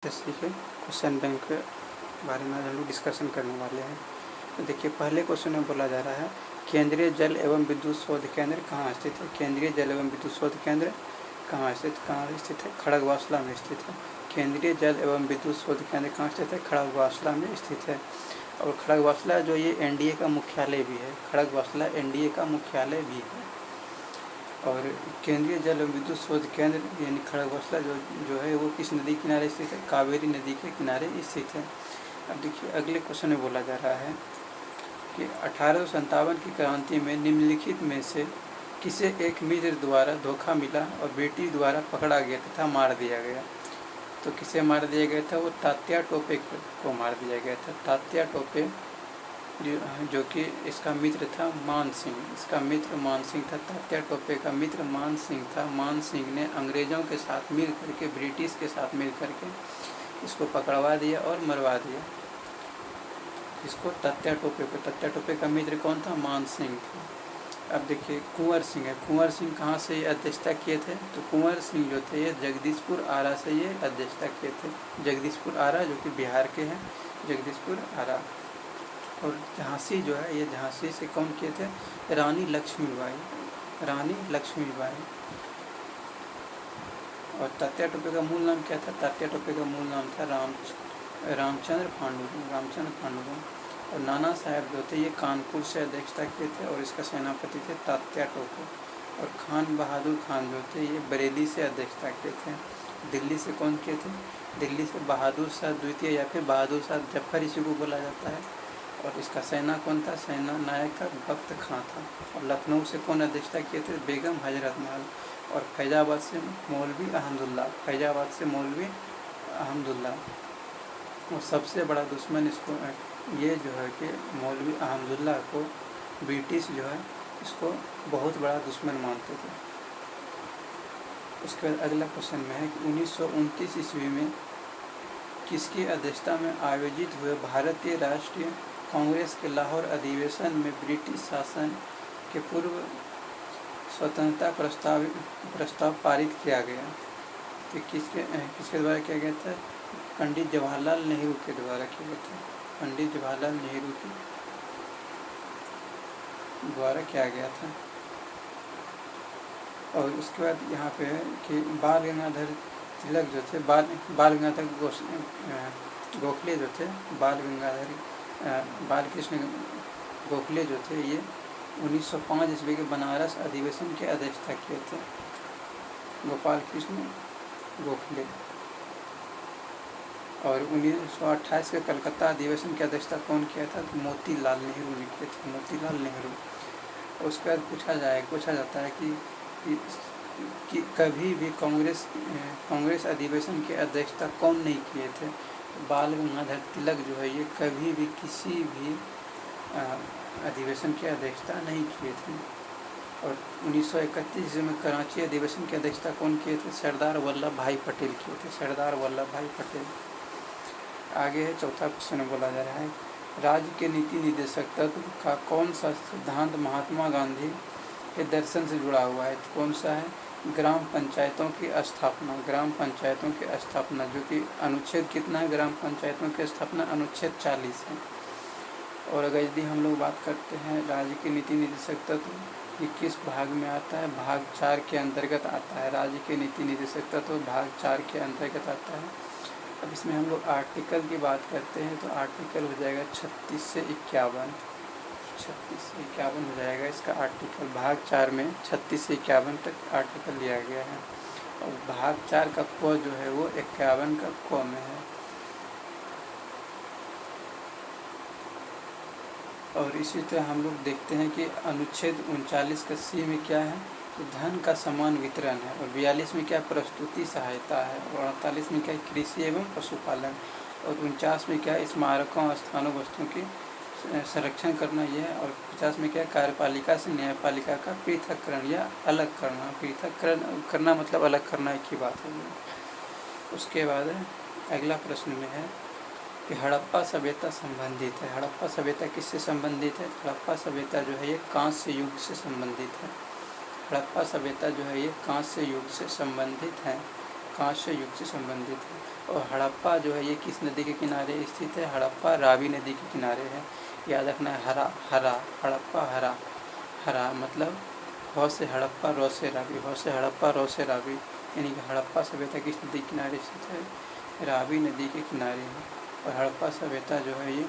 जैसे कि question bank के बारे में हम लोग डिस्कशन करने वाले हैं। तो देखिए, पहले क्वेश्चन में बोला जा रहा है केंद्रीय जल एवं विद्युत शोध केंद्र कहाँ स्थित है। केंद्रीय जल एवं विद्युत शोध केंद्र कहाँ स्थित है? खड़गवासला में स्थित है। केंद्रीय जल एवं विद्युत शोध केंद्र कहाँ स्थित है? खड़गवासला में स्थित है। और खड़गवासला जो ये एनडीए का मुख्यालय भी है। खड़गवासला एनडीए का मुख्यालय भी है। और केंद्रीय जल एवं विद्युत शोध केंद्र यानी खड़गवासला जो है वो किस नदी किनारे स्थित है? कावेरी नदी के किनारे स्थित है। अब देखिए, अगले क्वेश्चन में बोला जा रहा है कि 1857 की क्रांति में निम्नलिखित में से किसे एक मित्र द्वारा धोखा मिला और ब्रिटिश द्वारा पकड़ा गया तथा मार दिया गया। तो किसे मार दिया गया था? वो तात्या टोपे को मार दिया गया था। तात्या टोपे जो कि इसका मित्र था मान सिंह। इसका मित्र मान सिंह था। तात्या टोपे का मित्र मान सिंह था। मान सिंह ने अंग्रेज़ों के साथ मिल करके, ब्रिटिश के साथ मिल करके इसको पकड़वा दिया और मरवा दिया। इसको तात्या टोपे को। तात्या टोपे का मित्र कौन था? मान सिंह था। अब देखिए, कुंवर सिंह है। कुंवर सिंह कहाँ से ये अध्यक्षता किए थे? तो कुंवर सिंह जो थे ये जगदीशपुर आरा से ये अध्यक्षता किए थे। जगदीशपुर आरा जो कि बिहार के हैं, जगदीशपुर आरा। और झांसी जो है, ये झांसी से कौन किए थे? रानी लक्ष्मीबाई। रानी लक्ष्मीबाई। और तात्या टोपे का मूल नाम क्या था? तात्या टोपे का मूल नाम था रामचंद्र पांडुरंग। और नाना साहब जो थे ये कानपुर से अध्यक्षता किए थे और इसका सेनापति थे तात्या टोपे। और खान बहादुर खान जो थे ये बरेली से अध्यक्षता किए थे। दिल्ली से कौन किए थे? दिल्ली से बहादुर शाह द्वितीय या फिर बहादुर शाह जफर, इसी को बोला जाता है। और इसका सेना कौन था? सेना नायक का बख्त खां था। और लखनऊ से कौन अध्यक्षता किए थे? बेगम हजरत महल। और फैजाबाद से मौलवी अहमदुल्ला। फैजाबाद से मौलवी अहमदुल्ला। और सबसे बड़ा दुश्मन इसको ये जो है कि मौलवी अहमदुल्ला को ब्रिटिश जो है इसको बहुत बड़ा दुश्मन मानते थे। उसके बाद अगला क्वेश्चन में है कि 1929 ईस्वी में किसकी अध्यक्षता में आयोजित हुए भारतीय राष्ट्रीय कांग्रेस के लाहौर अधिवेशन में ब्रिटिश शासन के पूर्व स्वतंत्रता प्रस्ताव पारित किया गया? तो किसके द्वारा किया गया था? पंडित जवाहरलाल नेहरू के द्वारा किया गया था। पंडित जवाहरलाल नेहरू के द्वारा किया गया था। और उसके बाद यहाँ पे है कि बाल गंगाधर तिलक जो थे, बाल गंगाधर गोखले जो थे, बाल कृष्ण गोखले जो थे ये 1905 ईस्वी के बनारस अधिवेशन के अध्यक्षता किए थे। गोपाल कृष्ण गोखले। और 1928 के कलकत्ता अधिवेशन की अध्यक्षता कौन किया था? तो मोतीलाल नेहरू ने किए थे। मोतीलाल नेहरू। उसके बाद पूछा जाता है कि कभी भी कांग्रेस अधिवेशन की अध्यक्षता कौन नहीं किए थे? बाल गंगाधर तिलक जो है ये कभी भी किसी भी अधिवेशन की अध्यक्षता नहीं किए थे। और 1931 में कराची अधिवेशन की अध्यक्षता कौन किए थे? सरदार वल्लभ भाई पटेल किए थे। सरदार वल्लभ भाई पटेल। आगे है चौथा क्वेश्चन बोला जा रहा है राज्य के नीति निर्देशक तत्व का कौन सा सिद्धांत महात्मा गांधी के दर्शन से जुड़ा हुआ है? तो कौन सा है? ग्राम पंचायतों की स्थापना। ग्राम पंचायतों की स्थापना, जो कि अनुच्छेद कितना है ग्राम पंचायतों की स्थापना? अनुच्छेद 40 है। और अगर यदि हम लोग बात करते हैं राज्य के नीति निर्देशक तत्व, ये किस भाग में आता है? भाग 4 के अंतर्गत आता है। राज्य के नीति निर्देशक तत्व भाग 4 के अंतर्गत आता है। अब इसमें हम लोग आर्टिकल की बात करते हैं तो आर्टिकल हो जाएगा 36 से 51। 36 से 51 हो जाएगा इसका आर्टिकल। भाग 4 में 36 से 51 तक आर्टिकल लिया गया है। और भाग 4 का क जो है वो 51 का क में है। और इसी तरह हम लोग देखते हैं कि अनुच्छेद 39 का सी में क्या है? तो धन का समान वितरण है। और 42 में क्या? प्रस्तुति सहायता है। और 48 में क्या? कृषि एवं पशुपालन। और 49 में क्या? स्मारकों, स्थानों, वस्तुओं की संरक्षण करना यह है। और 50 में क्या? कार्यपालिका से न्यायपालिका का पृथककरण या अलग करना। पृथककरण करना मतलब अलग करना, एक ही बात है। उसके बाद अगला प्रश्न में है कि हड़प्पा सभ्यता संबंधित है। हड़प्पा सभ्यता किससे संबंधित है? हड़प्पा सभ्यता जो है ये कांस्य युग से संबंधित है। हड़प्पा सभ्यता जो है ये कांस्य युग से संबंधित है। कांस्य युग से संबंधित है। और हड़प्पा जो है ये किस नदी के किनारे स्थित है? हड़प्पा रावी नदी के किनारे है। याद रखना है, हरा हरा, हड़प्पा हरा, हरा मतलब ह से हड़प्पा, रो से रावी, ह से हड़प्पा, रो से रावी, यानी कि हड़प्पा सभ्यता किस नदी के किनारे स्थित है? रावी नदी के किनारे है। और हड़प्पा सभ्यता जो है ये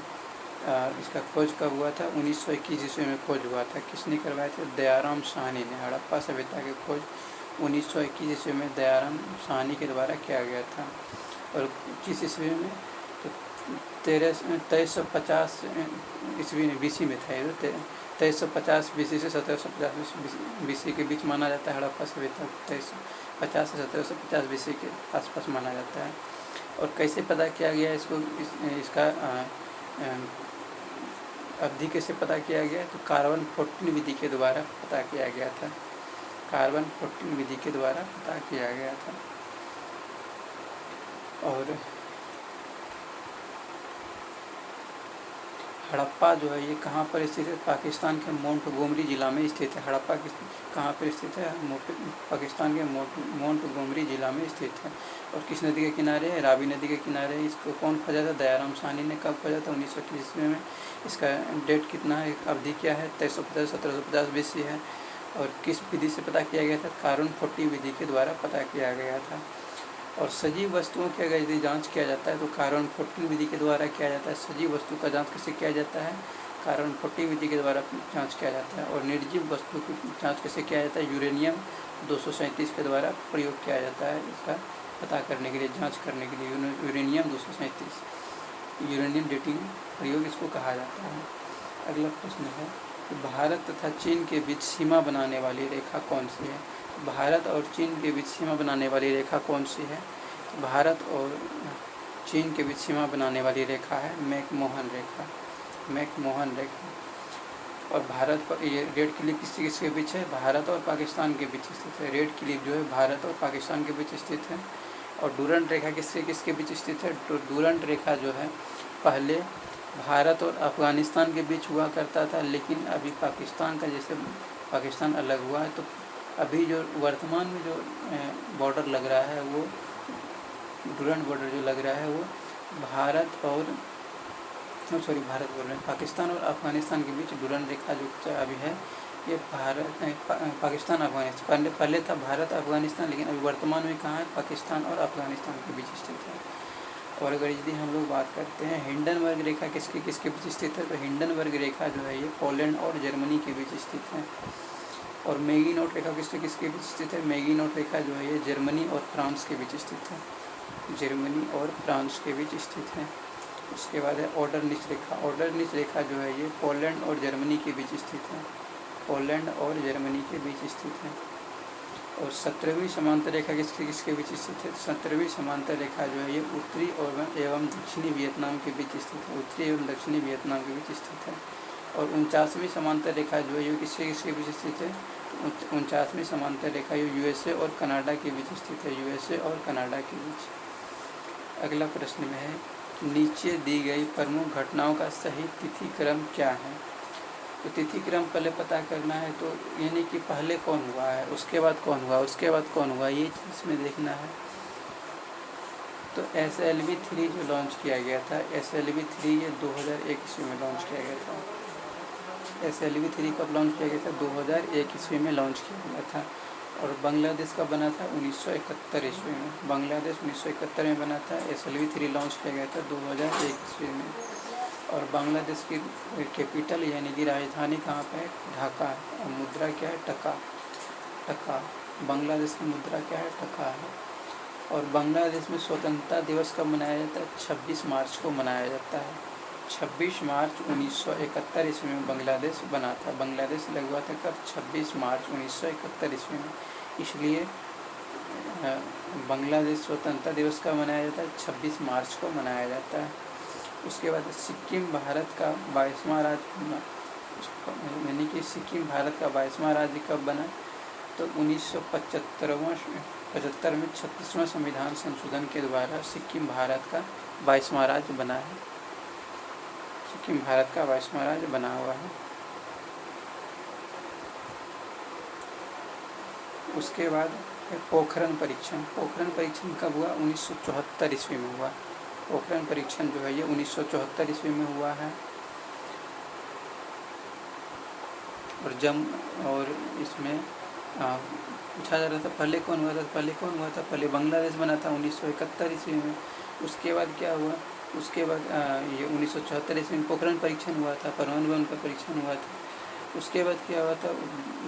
इसका खोज कब हुआ था? 1921 ईस्वी में खोज हुआ था। किसने करवाया था? दयाराम साहनी ने। हड़प्पा सभ्यता की खोज 1921 ईस्वी में दयाराम साहनी के द्वारा किया गया था। और किस ईस्वी में? तो 2350 ईस्वी में, बीसी में था ये। 2350 बीसी से 1750 बीसी के बीच माना जाता है हड़प्पा सभ्यता। 2350 से 1750 बीसी के आसपास माना जाता है। और कैसे पता किया गया इसको? इसका अवधि कैसे पता किया गया? तो कार्बन 14 विधि के द्वारा पता किया गया था। कार्बन 14 विधि के द्वारा पता किया गया था। और हड़प्पा जो है ये कहाँ पर स्थित है? पाकिस्तान के मोंटगोमरी जिला में स्थित है। हड़प्पा कहाँ पर स्थित है? पाकिस्तान के मोंटगोमरी जिला में स्थित है। और किस नदी के किनारे है? रावी नदी के किनारे है। इसको कौन खोजा था? दयाराम साहनी ने। कब खोजा था? 1921 ईस्वी में। इसका डेट कितना है? अवधि क्या है? 2350 1750 बीसी है। और किस विधि से पता किया गया था? कार्बन 14 विधि के द्वारा पता किया गया था। और सजीव वस्तुओं की अगर यदि जांच किया जाता है तो कार्बन 14 विधि के द्वारा किया जाता है। सजीव वस्तु का जांच कैसे किया जाता है? कार्बन 14 विधि के द्वारा जांच किया जाता है। और निर्जीव वस्तु की जांच कैसे किया जाता है? यूरेनियम 237 के द्वारा प्रयोग किया जाता है इसका पता करने के लिए, जाँच करने के लिए। यूरेनियम 237 यूरेनियम डेटिंग प्रयोग इसको कहा जाता है। अगला प्रश्न है कि भारत तथा चीन के बीच सीमा बनाने वाली रेखा कौन सी है? भारत और चीन के बीच सीमा बनाने वाली रेखा कौन सी है? भारत और चीन के बीच सीमा बनाने वाली रेखा है मैकमोहन रेखा। मैकमोहन रेखा। और भारत पर ये रेड क्लिप किसके किसके बीच है? भारत और पाकिस्तान के बीच स्थित है। रेड क्लिप जो है भारत और पाकिस्तान के बीच स्थित है। और डूरंट रेखा किसके किसके बीच स्थित है? तो डूरंट रेखा जो है पहले भारत और अफ़गानिस्तान के बीच हुआ करता था, लेकिन अभी पाकिस्तान का जैसे पाकिस्तान अलग हुआ है तो अभी जो वर्तमान में जो बॉर्डर लग रहा है वो डूरंट बॉर्डर जो लग रहा है वो भारत और भारत बोल रहे हैं, पाकिस्तान और अफ़गानिस्तान के बीच डूरंट रेखा जो अभी है ये पाकिस्तान अफ़गानिस्तान पहले था भारत अफ़गानिस्तान, लेकिन अभी वर्तमान में कहाँ है? पाकिस्तान और अफ़गानिस्तान के बीच स्थित है। और अगर यदि हम लोग बात करते हैं हिंडनबर्ग रेखा किसके किसके बीच स्थित है, तो हिंडनबर्ग रेखा जो है ये पोलैंड और जर्मनी के बीच स्थित है। और मैगीनोट रेखा किसके किसके बीच स्थित है? मैगीनोट रेखा जो है ये जर्मनी और फ्रांस के बीच स्थित है। जर्मनी और फ्रांस के बीच स्थित है। उसके बाद है ऑर्डरनिच रेखा। ऑर्डरनिच रेखा जो है ये पोलैंड और जर्मनी के बीच स्थित है। पोलैंड और जर्मनी के बीच स्थित है। और 17वीं समांतर रेखा किसके किसके बीच स्थित है? 17वीं समांतर रेखा जो है ये उत्तरी एवं दक्षिणी वियतनाम के बीच स्थित है। उत्तरी एवं दक्षिणी वियतनाम के बीच स्थित है। और 49वीं समांतर रेखा जो है ये किसके किसके बीच स्थित है? 49वीं समांतर रेखा ये यूएसए और कनाडा के बीच स्थित है। यूएसए और कनाडा के बीच। अगला प्रश्न में है नीचे दी गई प्रमुख घटनाओं का सही तिथि क्रम क्या है? तो तिथि क्रम पहले पता करना है, तो यानी कि पहले कौन हुआ है, उसके बाद कौन हुआ, उसके बाद कौन हुआ, ये चीज़ में देखना है। तो SLV 3 जो लॉन्च किया गया था, SLV 3 ये 2001 ईस्वी में लॉन्च किया गया था। SLV 3 कब लॉन्च किया गया था? 2001 ईस्वी में लॉन्च किया गया था। और बांग्लादेश का बना था 1971 ईस्वी में। बांग्लादेश 1971 में बना था। SLV 3 लॉन्च किया गया था 2001 ईस्वी में। और बांग्लादेश की कैपिटल यानी कि राजधानी कहाँ पे है? ढाका है। और मुद्रा क्या है? टका। टका। बांग्लादेश की मुद्रा क्या है? टका है। और बांग्लादेश में स्वतंत्रता दिवस कब मनाया जाता है? 26 मार्च को मनाया जाता है। 26 मार्च 1971 ईस्वी में बांग्लादेश बना था। बांग्लादेश लगा हुआ था कब? 26 मार्च 1971 ईस्वी में। इसलिए बांग्लादेश स्वतंत्रता दिवस कब मनाया जाता है? 26 मार्च को मनाया जाता है। उसके बाद सिक्किम भारत का 22वां राज्य, यानी कि सिक्किम भारत का 22वां राज्य कब बना? तो 1975 में 36वां संविधान संशोधन के द्वारा सिक्किम भारत का 22वां राज्य बना है। सिक्किम भारत का 22वां राज्य बना हुआ है। उसके बाद पोखरण परीक्षण। पोखरण परीक्षण कब हुआ? 1974 ईस्वी में हुआ। पोखरण परीक्षण जो है ये 1974 ईस्वी में हुआ है। और इसमें पूछा जा रहा था पहले कौन हुआ था? पहले बांग्लादेश बना था 1971 ईस्वी में। उसके बाद क्या हुआ? उसके बाद ये 1974 ईस्वी में पोखरण परीक्षण हुआ था, परमाणु बम का परीक्षण हुआ था। उसके बाद क्या हुआ था?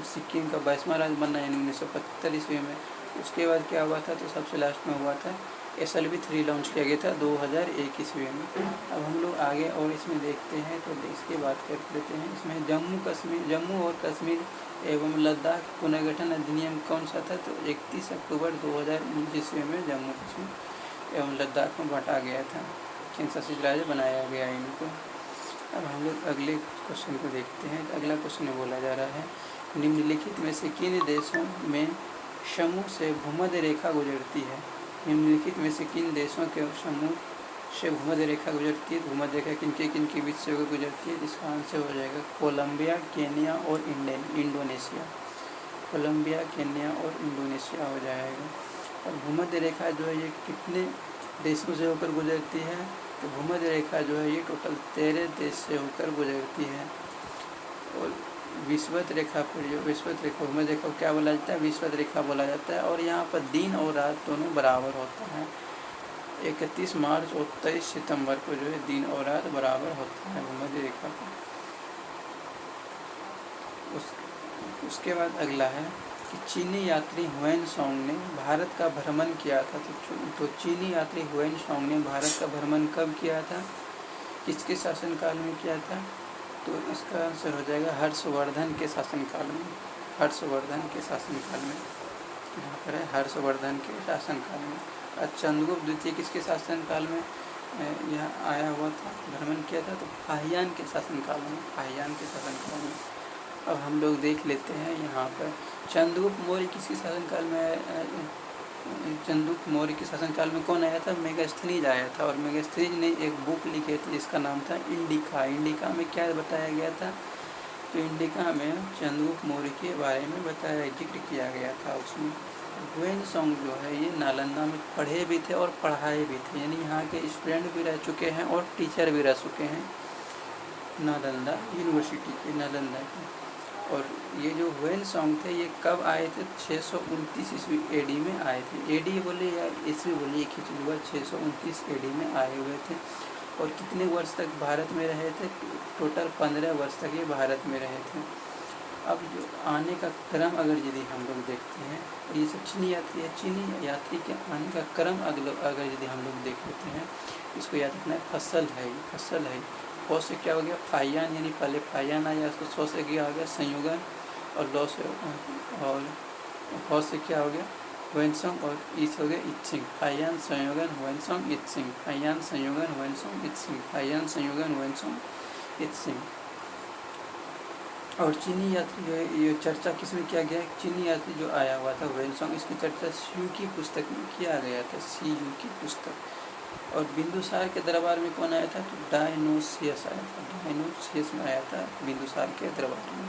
सिक्किम का 22वां राज्य बनना यानी 1975 ईस्वी में। उसके बाद क्या हुआ था? तो सबसे लास्ट में हुआ था SLV-3 लॉन्च किया गया था 2001 ईस्वी में। अब हम लोग आगे और इसमें देखते हैं तो इसकी बात कर लेते हैं। इसमें जम्मू और कश्मीर एवं लद्दाख पुनर्गठन अधिनियम कौन सा था? तो 31 अक्टूबर 2019 ईस्वी में जम्मू कश्मीर एवं लद्दाख में बांटा गया था, केंद्र शासित राज्य बनाया गया इनको। अब हम लोग अगले क्वेश्चन को देखते हैं। तो अगला क्वेश्चन में बोला जा रहा है निम्नलिखित में से किन देशों में समूह से भूमध्य रेखा गुजरती है? निम्नलिखित में से किन देशों के समूह से भूमध्य रेखा गुजरती है? भूमध्य रेखा किनके बीच से गुजरती है? इसका आंसर हो जाएगा कोलंबिया, केन्या और इंडोनेशिया। कोलंबिया, केन्या और इंडोनेशिया हो जाएगा। और भूमध्य रेखा जो है ये कितने देशों से होकर गुजरती है? तो भूमध्य रेखा जो है ये टोटल 13 देश से होकर गुजरती है। और विषुवत रेखा पर जो विषुवत रेखा भूमध्य रेखा को क्या बोला जाता है? विषुवत रेखा बोला जाता है। और यहाँ पर दिन और रात दोनों बराबर होता है। 31 मार्च और 23 सितंबर को जो है दिन और रात बराबर होता है भूमध्य रेखा पर। उसके बाद अगला है कि चीनी यात्री ह्वेनसांग ने भारत का भ्रमण किया था। तो चीनी यात्री ह्वेनसांग ने भारत का भ्रमण कब किया था? किसके शासनकाल में किया था? तो इसका आंसर हो जाएगा हर्षवर्धन के शासनकाल में। हर्षवर्धन के शासनकाल में, यहाँ पर है हर्षवर्धन के शासनकाल में। चंद्रगुप्त द्वितीय किसके शासनकाल में यहाँ आया हुआ था, भ्रमण किया था? तो फाहियान के शासनकाल में, फाहियान के शासनकाल में। अब हम लोग देख लेते हैं यहाँ पर चंद्रगुप्त मौर्य किसके शासनकाल में चंद्रगुप्त मौर्य के शासनकाल में कौन आया था? मेगास्थनीज आया था। और मेगास्थनीज ने एक बुक लिखी थी जिसका नाम था इंडिका। इंडिका में क्या बताया गया था? तो इंडिका में चंद्रगुप्त मौर्य के बारे में जिक्र किया गया था उसमें। ह्वेनसांग जो है ये नालंदा में पढ़े भी थे और पढ़ाए भी थे, यानी यहाँ के स्टूडेंट भी रह चुके हैं और टीचर भी रह चुके हैं नालंदा यूनिवर्सिटी के, नालंदा के। और ये जो ह्वेनसांग थे ये कब आए थे? 629 ईस्वी AD में आए थे। AD बोले या ईस्वी बोलिए, खींच लूँगा। 629 AD में आए हुए थे। और कितने वर्ष तक भारत में रहे थे? टोटल 15 वर्ष तक ये भारत में रहे थे। अब जो आने का क्रम अगर यदि हम लोग देखते हैं, ये सब चीनी यात्री है, चीनी यात्री के आने का क्रम अगर यदि हम लोग देख लेते हैं, इसको याद रखना है फसल है। फ से क्या हो गया? फाहियान, यानी पहले फाहियान आया, उसको सौ से क्या हो गया? संयोगन। और लॉ से और फ से क्या हो गया? ह्वेनसांग। और ई से हो गया इत्सिंग। फाहियान संयोगन ह्वेनसांग इत्सिंग, फाहियान संयोगन ह्वेनसांग इत्सिंग, फाहियान संयोगन ह्वेनसांग इत्सिंग। और चीनी यात्री जो है ये चर्चा किसमें किया गया? चीनी यात्री जो आया हुआ था ह्वेनसांग, इसकी चर्चा CU की पुस्तक में किया गया था, CU की पुस्तक। और बिंदुसार के दरबार में कौन आया था? तो डायनोसियस आया था। डायनोसियस में आया था बिंदुसार के दरबार में।